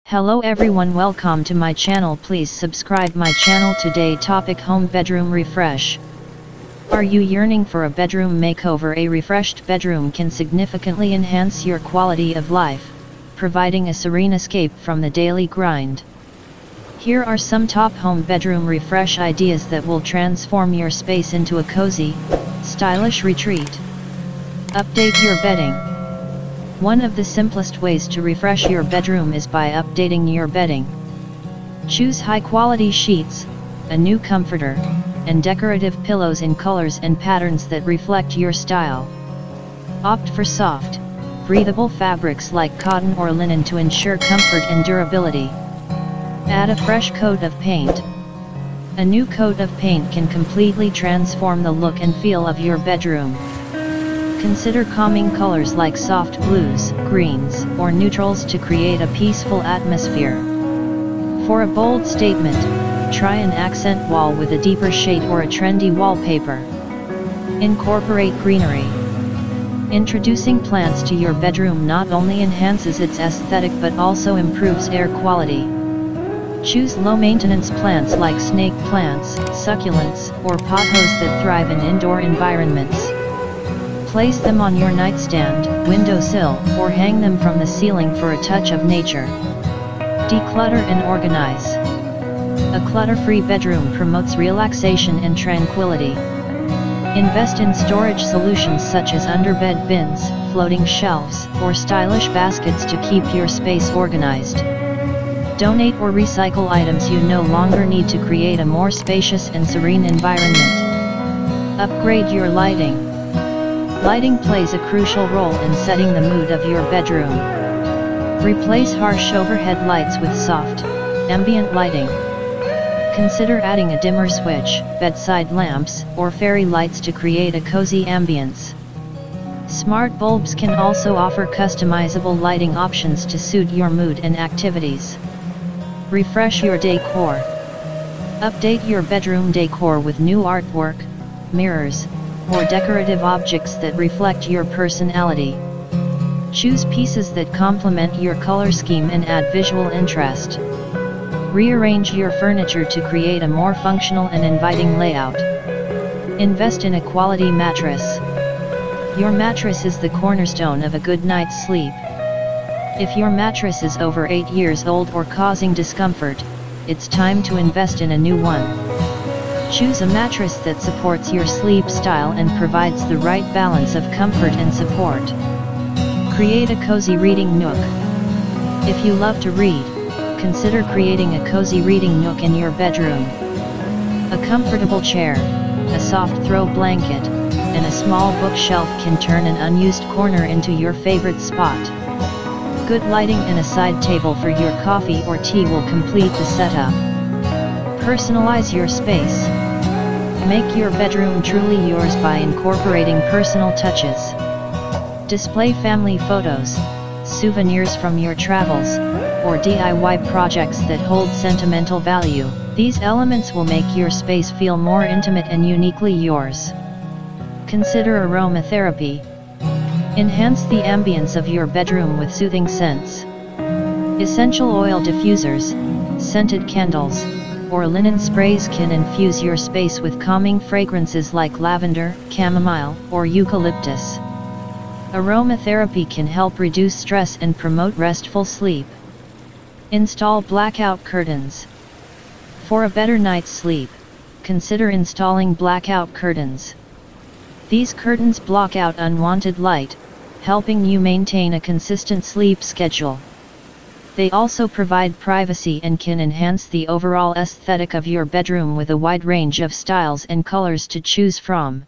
Hello everyone, welcome to my channel. Please subscribe my channel. Today topic: home bedroom refresh. Are you yearning for a bedroom makeover? A refreshed bedroom can significantly enhance your quality of life, providing a serene escape from the daily grind. Here are some top home bedroom refresh ideas that will transform your space into a cozy, stylish retreat. Update your bedding. One of the simplest ways to refresh your bedroom is by updating your bedding. Choose high-quality sheets, a new comforter, and decorative pillows in colors and patterns that reflect your style. Opt for soft, breathable fabrics like cotton or linen to ensure comfort and durability. Add a fresh coat of paint. A new coat of paint can completely transform the look and feel of your bedroom. Consider calming colors like soft blues, greens, or neutrals to create a peaceful atmosphere. For a bold statement, try an accent wall with a deeper shade or a trendy wallpaper. Incorporate greenery. Introducing plants to your bedroom not only enhances its aesthetic but also improves air quality. Choose low-maintenance plants like snake plants, succulents, or pothos that thrive in indoor environments. Place them on your nightstand, windowsill, or hang them from the ceiling for a touch of nature. Declutter and organize. A clutter-free bedroom promotes relaxation and tranquility. Invest in storage solutions such as underbed bins, floating shelves, or stylish baskets to keep your space organized. Donate or recycle items you no longer need to create a more spacious and serene environment. Upgrade your lighting. Lighting plays a crucial role in setting the mood of your bedroom. Replace harsh overhead lights with soft, ambient lighting. Consider adding a dimmer switch, bedside lamps, or fairy lights to create a cozy ambience. Smart bulbs can also offer customizable lighting options to suit your mood and activities. Refresh your decor. Update your bedroom decor with new artwork, mirrors, or decorative objects that reflect your personality. Choose pieces that complement your color scheme and add visual interest. Rearrange your furniture to create a more functional and inviting layout. Invest in a quality mattress. Your mattress is the cornerstone of a good night's sleep. If your mattress is over 8 years old or causing discomfort, it's time to invest in a new one. Choose a mattress that supports your sleep style and provides the right balance of comfort and support. Create a cozy reading nook. If you love to read, consider creating a cozy reading nook in your bedroom. A comfortable chair, a soft throw blanket, and a small bookshelf can turn an unused corner into your favorite spot. Good lighting and a side table for your coffee or tea will complete the setup. Personalize your space. Make your bedroom truly yours by incorporating personal touches. Display family photos, souvenirs from your travels, or DIY projects that hold sentimental value. These elements will make your space feel more intimate and uniquely yours. Consider aromatherapy. Enhance the ambience of your bedroom with soothing scents. Essential oil diffusers, scented candles, or linen sprays can infuse your space with calming fragrances like lavender, chamomile, or eucalyptus. Aromatherapy can help reduce stress and promote restful sleep. Install blackout curtains. For a better night's sleep, consider installing blackout curtains. These curtains block out unwanted light, helping you maintain a consistent sleep schedule. They also provide privacy and can enhance the overall aesthetic of your bedroom with a wide range of styles and colors to choose from.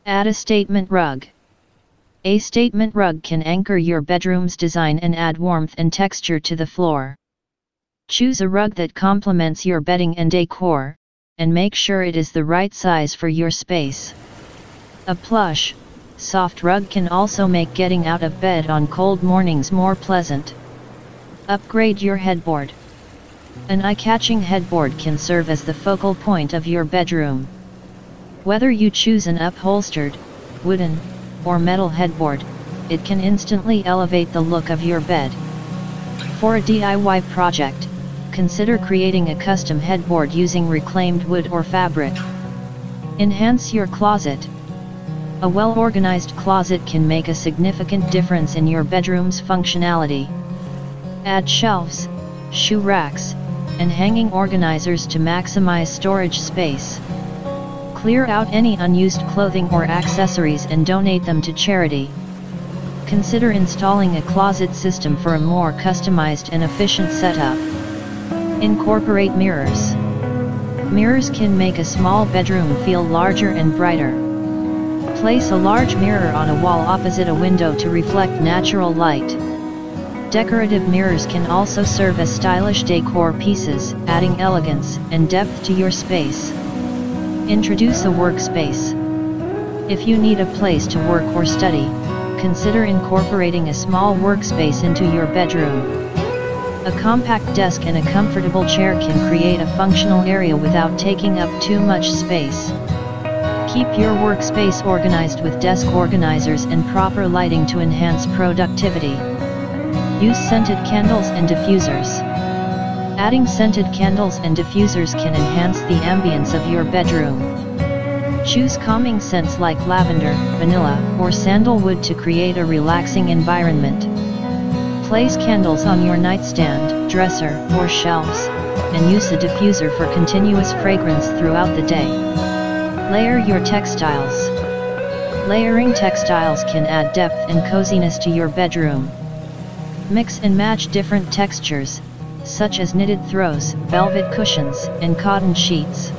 Add a statement rug. A statement rug can anchor your bedroom's design and add warmth and texture to the floor. Choose a rug that complements your bedding and decor, and make sure it is the right size for your space. A plush, soft rug can also make getting out of bed on cold mornings more pleasant. Upgrade your headboard. An eye-catching headboard can serve as the focal point of your bedroom. Whether you choose an upholstered, wooden, or metal headboard, it can instantly elevate the look of your bed. For a DIY project, consider creating a custom headboard using reclaimed wood or fabric. Enhance your closet. A well-organized closet can make a significant difference in your bedroom's functionality. Add shelves, shoe racks, and hanging organizers to maximize storage space. Clear out any unused clothing or accessories and donate them to charity. Consider installing a closet system for a more customized and efficient setup. Incorporate mirrors. Mirrors can make a small bedroom feel larger and brighter. Place a large mirror on a wall opposite a window to reflect natural light. Decorative mirrors can also serve as stylish decor pieces, adding elegance and depth to your space. Introduce a workspace. If you need a place to work or study, consider incorporating a small workspace into your bedroom. A compact desk and a comfortable chair can create a functional area without taking up too much space. Keep your workspace organized with desk organizers and proper lighting to enhance productivity. Use scented candles and diffusers. Adding scented candles and diffusers can enhance the ambience of your bedroom. Choose calming scents like lavender, vanilla, or sandalwood to create a relaxing environment. Place candles on your nightstand, dresser, or shelves, and use a diffuser for continuous fragrance throughout the day. Layer your textiles. Layering textiles can add depth and coziness to your bedroom. Mix and match different textures, such as knitted throws, velvet cushions, and cotton sheets.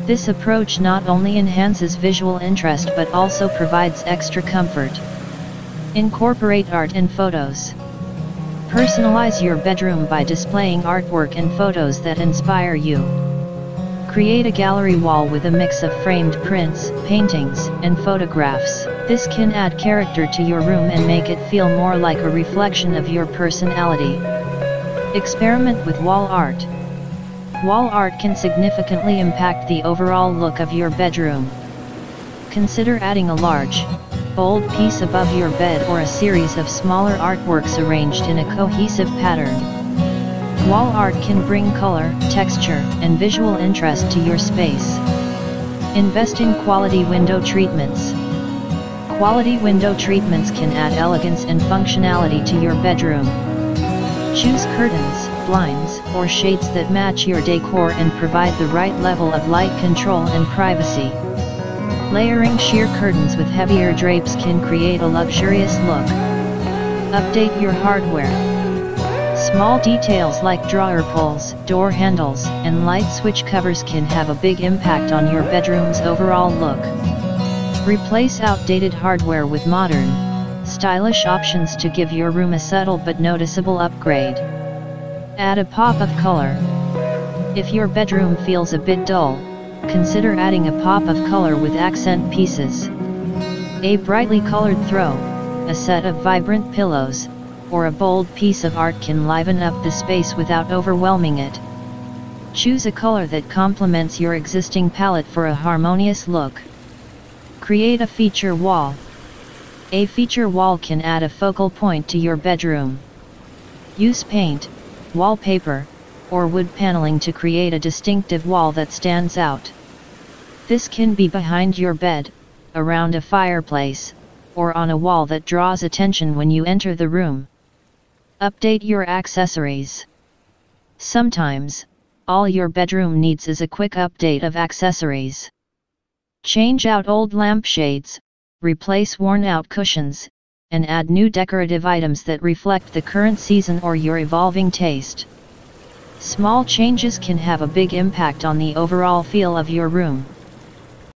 This approach not only enhances visual interest but also provides extra comfort. Incorporate art and photos. Personalize your bedroom by displaying artwork and photos that inspire you. Create a gallery wall with a mix of framed prints, paintings, and photographs. This can add character to your room and make it feel more like a reflection of your personality. Experiment with wall art. Wall art can significantly impact the overall look of your bedroom. Consider adding a large, bold piece above your bed or a series of smaller artworks arranged in a cohesive pattern. Wall art can bring color, texture, and visual interest to your space. Invest in quality window treatments. Quality window treatments can add elegance and functionality to your bedroom. Choose curtains, blinds, or shades that match your decor and provide the right level of light control and privacy. Layering sheer curtains with heavier drapes can create a luxurious look. Update your hardware. Small details like drawer pulls, door handles, and light switch covers can have a big impact on your bedroom's overall look. Replace outdated hardware with modern, stylish options to give your room a subtle but noticeable upgrade. Add a pop of color. If your bedroom feels a bit dull, consider adding a pop of color with accent pieces. A brightly colored throw, a set of vibrant pillows, or a bold piece of art can liven up the space without overwhelming it. Choose a color that complements your existing palette for a harmonious look. Create a feature wall. A feature wall can add a focal point to your bedroom. Use paint, wallpaper, or wood paneling to create a distinctive wall that stands out. This can be behind your bed, around a fireplace, or on a wall that draws attention when you enter the room. Update your accessories. Sometimes, all your bedroom needs is a quick update of accessories. Change out old lampshades, replace worn-out cushions, and add new decorative items that reflect the current season or your evolving taste. Small changes can have a big impact on the overall feel of your room.